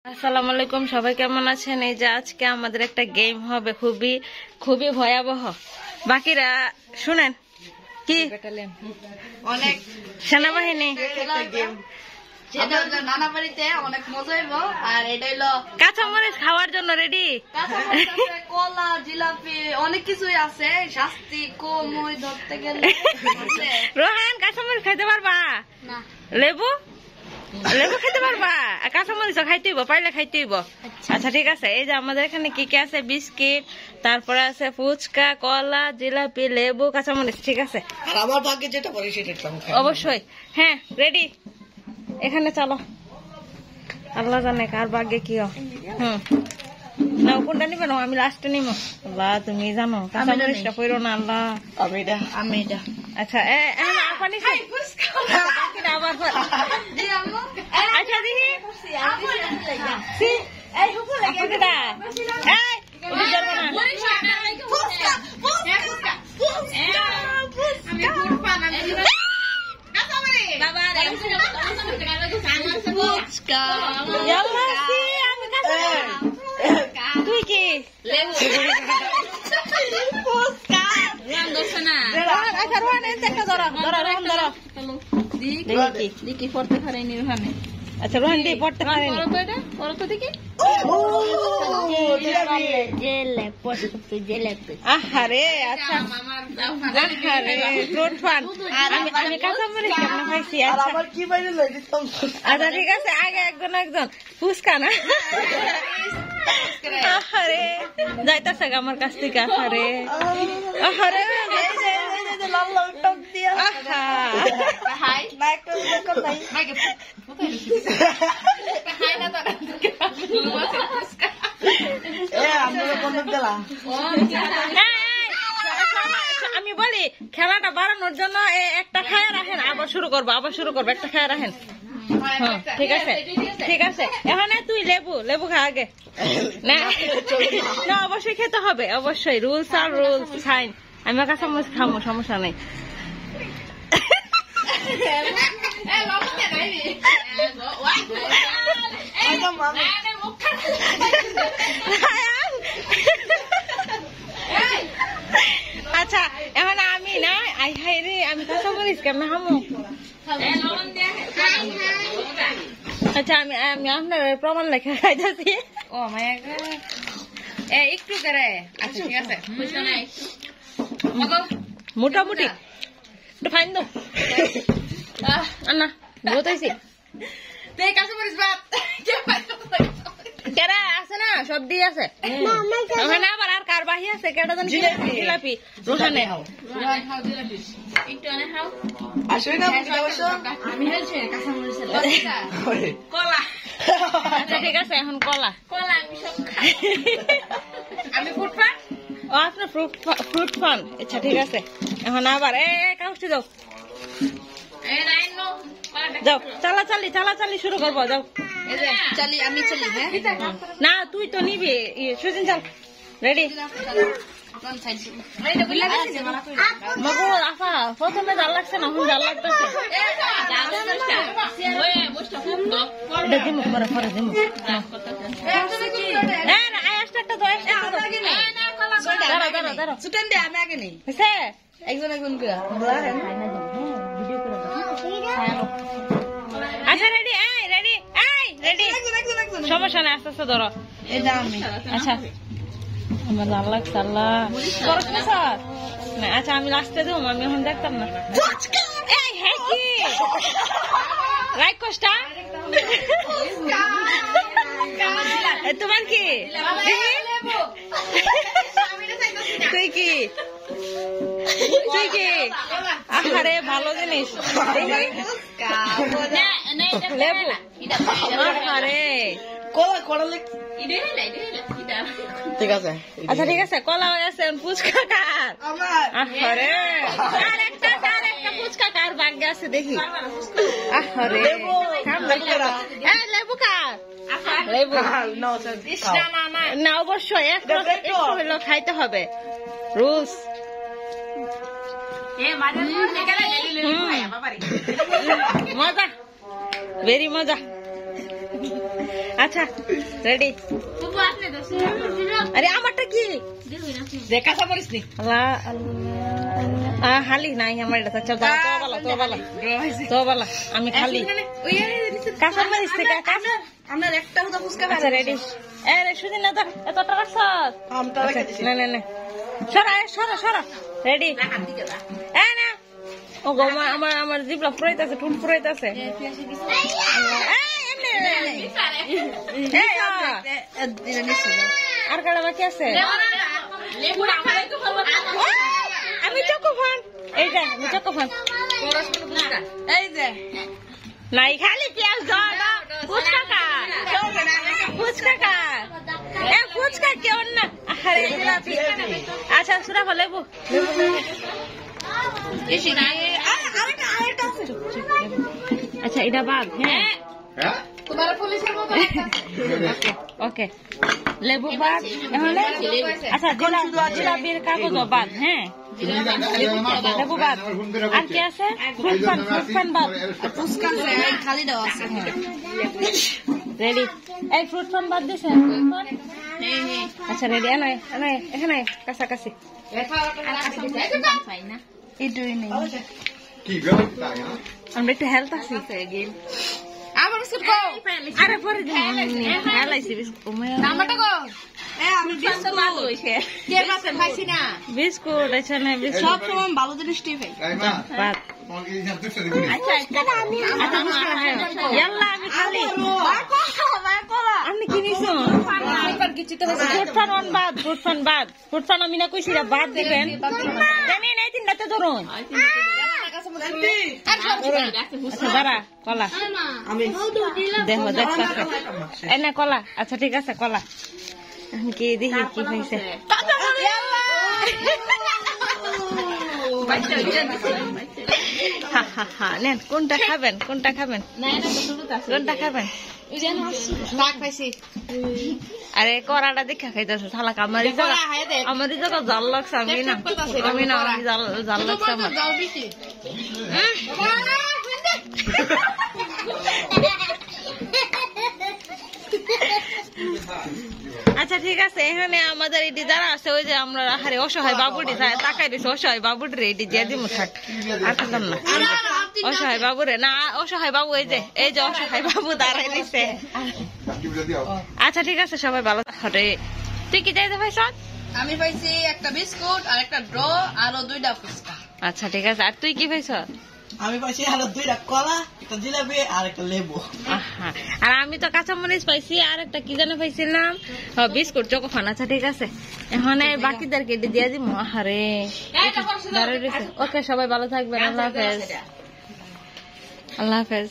আসসালামু আলাইকুম, সবাই কেমন আছেন? এই যে আজকে আমাদের একটা গেম হবে, খুবই খুবই ভয়াবহ। বাকিরা শুনেন কি অনেক সেনাবাহিনী নানা বাড়িতে অনেক মজা হইব। আর এটা হইলো কাঁচামরিচ খাওয়ার জন্য রেডি। কলা, জিলাপি অনেক কিছুই আছে। শাস্তি কম ওই ধরতে গেলে রোহান কাঁচামরিচ খাইতে পারবা? না। লেবু লেবু খাইতে পারবা? কাঁচামরিচ খাইতেইব, পাইলে খাইতেইব। আচ্ছা ঠিক আছে। এই যে আমাদের এখানে কি কি আছে, বিস্কিট, তারপরে আছে ফুচকা, কলা, জিলাপি, লেবু, কাঁচামরিচ। ঠিক আছে, আর আমার ভাগ্যে যেটা পড়ে সেটা অবশ্যই। হ্যাঁ রেডি, এখানে চলো। আল্লাহ জানে কার ভাগ্যে কি হয়। না কোনটা নিবে না, আমি লাস্টে নিব। আল্লাহ তুমি জানো, কাঁচামরিচটা পড়ো না। আল্লাহ আমি এটা আচ্ছা পানি খাই আবার আচ্ছা দেখি এই হুকু লাগে এটা এই ওটা যাবে না। তুই কি আচ্ছা রোহান দি পড়তে পারেনি। আহারে আচ্ছা আহারে ফ্রুট ফান। আমি কাঁচামরিচ কেমন খাইছি। আচ্ছা কি বাইরে লই দিতাম। আচ্ছা ঠিক আছে, আগে একজন একজন ফুচকা না। আহারে যাইতাছে আমার কাছ থেকে। আহারে আহারে লাল লাল টক দিয়া আহা না একটা দেখো নাই আমরা বন্ধ দিলা। আমি বলি খেলাটা বাড়ানোর জন্য একটা খায়া রাখেন, আবার শুরু করবো একটা খায়া রাখেন। ঠিক আছে ঠিক আছে। এখানে তুই লেবু লেবু খা আগে। না না অবশ্যই খেতে হবে, অবশ্যই। রুলস আর রুলস ফাইন। আমি কাঁচামরিচ খাবো, সমস্যা নেই। আচ্ছা এখন আমি না আই হাই রে, আমি কাঁচামরিচ কেমন খামো? আচ্ছা আমি আপনার প্রমাণ লেখা খাইতেছি। ও মায়া একটু করে। আচ্ছা ঠিক আছে, মোটামুটি একটু ফাইন দো না বলতেছি। কেরা আছে না, সব দিয়ে আছে। ওখানে আবার আর কার বাহি আছে, কেটা জানি জিলাপি রোহানে। আসলে না কলা। আচ্ছা ঠিক আছে, এখন কলা। আমি সব খাই। আমি ফুড পান। ও আপনার ফ্রুট ফান। আচ্ছা ঠিক আছে, এখন আবার কাউকে যাও যাও, চালাচালি শুরু করবো। যাও আমি চলি। হ্যাঁ না তুই তো নিবি। সুজিন চল, রেডি। মগু আফা প্রথমে জাল লাগছে না, এখন জাল লাগতেছে। একজন একজন আচ্ছা রেডি রেডি রেডি, সমস্যা নেই, আস্তে আস্তে ধরো। আচ্ছা আমার জাল লাগছে। আল্লাহ না আচ্ছা আমি লাস্টে দেবো, আমি এখন দেখতাম না। হ্যাঁ কি রাইকোসটা তোমার কি? তুই কি আরে ভালো জিনিস লেবু। আরে ঠিক আছে আচ্ছা ঠিক আছে, কলা হয়ে আছে। ফুচকা কার? আরে আর একটা ফুচকা কার ভাগ্যে আছে দেখি। আরে লেবু কার? লেবু না অবশ্যই একটু হইলো খাইতে হবে, রুলস। মজা, ভেরি মজা। আচ্ছা রেডি আরে আমারটা কি যে কাঁচা মরিচ নি হালি নাই আমার এটা থাকছে তো বালা আমি খালি কাঁচা মরিচ থেকে আমার একটা হুদা ফুচকা আচ্ছা রেডি এ রে সুদিন না তো এতটা রাখছ আমটা রেখে দিছি না সরা রেডি এ না ও গো আমার জিবলা ফুরাইতাছে ঠুন ফুরাইতাছে আর কাটা বাকি আছে আমি চকোফান এইটা আমি চকোফান এই যে নাই খালি পেঁয়াজ দাও ফুচকা ফুচকা কেউ না আরে আচ্ছা সুরা লেবু আচ্ছা এটা বাদ হ্যাঁ ওকে লেবু বাদ আচ্ছা জিলাপির কাগজ বাদ হ্যাঁ লেবু বাদ আর কি আছে ফ্রুট পান বাদ খালি দেওয়া আছে রেডি এই ফ্রুট পান বাদ দিছে আচ্ছা রেডি এখানে কাছাকাছি এটাই নেই আমরা একটু হেলথ আছি আমার বিস্কুট কো আরে পরে হেলাইছি নাম্বারটা কো আমি বিস্কুট ভালো হইছে কে বাসে খাইছি না বিস্কুট এখানে সব সময় ভালো জিনিসটাই পাই বাদ আচ্ছা ইয়াল্লা আমি খালি আপনি কি নিছো ফ্রুট ফান আমি না কইছি বাদ দিবেন জানি নাই তিনটাতে ধরুন আচ্ছা দাঁড়া কলা দেখো এনে কলা আচ্ছা ঠিক আছে কলা কি দেখি কি হয়েছে নেন কোনটা খাবেন আরে কড়াটা দেখা খাইতেছে থালা আমার জায়গা জাল লাগছে আমি না জাল লাগছে আমার আচ্ছা ঠিক আছে এখানে আমাদের এটি যারা আছে ওই যে আমরা হারে অসহায় বাবুটি তাকাই দিছে অসহায় বাবুটি এটি দিয়ে দিব থাক আর খেতাম না অসহায় বাবুরে না অসহায় বাবু এই যে অসহায় বাবু দাঁড়াই দিছে আচ্ছা ঠিক আছে সবাই ভালো থাকে তুই কি যাইতে পাইছ আমি পাইছি একটা বিস্কুট আর একটা ড্র আর 2টা ফুচকা আচ্ছা ঠিক আছে আর তুই কি পাইছ আমি পাইছি আর 2টা কলা একটা জিলাপি আর একটা লেবু আর আমি তো কাঁচামরিচ পাইছি আর একটা কি জানে পাইছিলাম বিস্কুট চকোফান আচ্ছা ঠিক আছে এখন বাকিদেরকে দিয়ে দিব আরে ওকে সবাই ভালো থাকবেন আল্লাহ হাফেজ